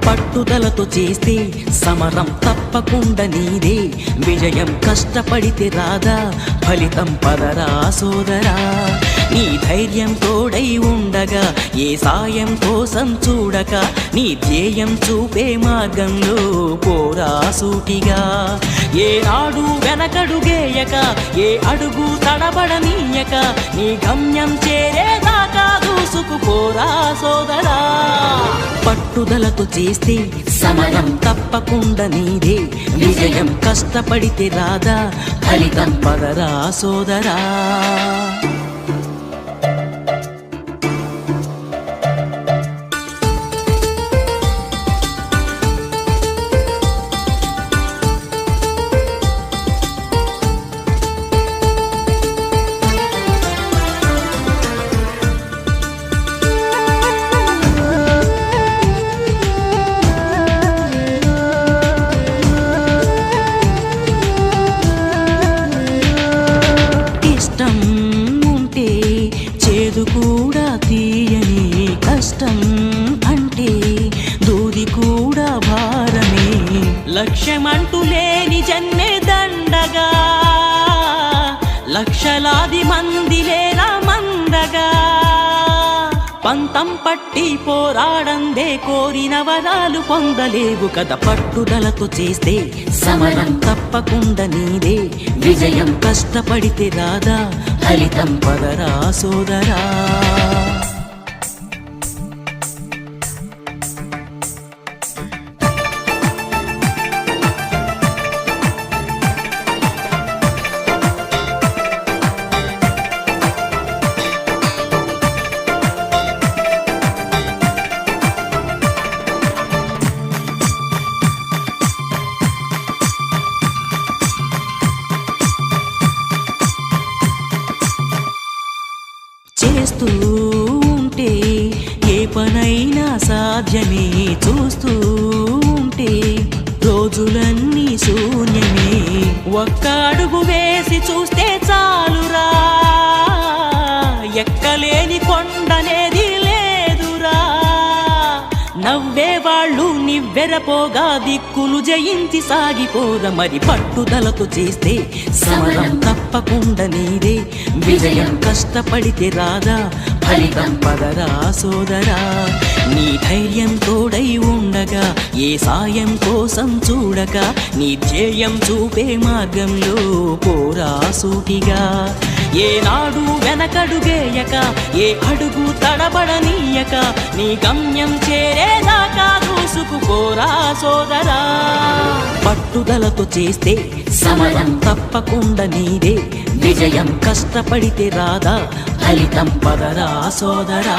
పట్టుదలతో చేస్తే సమరం తప్పకుండా నీదే, విజయం కష్టపడితే రాదా ఫలితం పదరా సోదరా. నీ ధైర్యం తోడై ఉండగా ఏ సాయం కోసం చూడక, నీ ధ్యేయం చూపే మార్గంలో పోరా సూటిగా. ఏనాడు వెనకడుగేయక ఏ అడుగు తడబడనీయక, నీ గమ్యం చేరేదాకా దూసుకుపోరా సోదరా. పట్టుదలతో చేస్తే సమరం తప్పకుండా నీదే, విజయం కష్టపడితే రాదా ఫలితం పదరా సోదరా. చేదు కూడా తీయని, కష్టం అంటే దూది కూడా భారమే. లక్ష్యమంటూ లేని జన్మే దండగా, లక్షలాది మంది లేరా మందగా. పంతం పట్టి పోరాడందే కోరిన వరాలు పొందలేవు కదా. పట్టుదలతో చేస్తే సమరం తప్పకుండా నీదే, విజయం కష్టపడితే రాదా ఫలితం పదరా సోదరా. చేస్తూ ఉంటే ఏ పనైనా సాధ్యమే, చూస్తూ ఉంటే రోజులన్నీ శూన్యమే. ఒక్క అడుగు వేసి చూస్తే చాలురా, ఎక్కలేని కొండనేది లేదురా. నవ్వేవాళ్ళు నివ్వెరపోగా దిక్కులు జయించి సాగిపోగా. మరి పట్టుదలతో చేస్తే సమరం తప్పకుండా నీదే, విజయం కష్టపడితే రాదా ఫలితం పదరా సోదరా. నీ ధైర్యం తోడై ఉండగా ఏ సాయం కోసం చూడక, నీ ధ్యేయం చూపే మార్గంలో పోరా సూటిగా. ఏనాడు వెనకడుగేయక ఏ అడుగు తడబడనీయక, నీ గమ్యం చేరేదాకా దూసుకుపోరా సోదరా. పట్టుదలతో చేస్తే సమరం తప్పకుండా నీదే, విజయం కష్టపడితే రాదా ఫలితం పదరా సోదరా.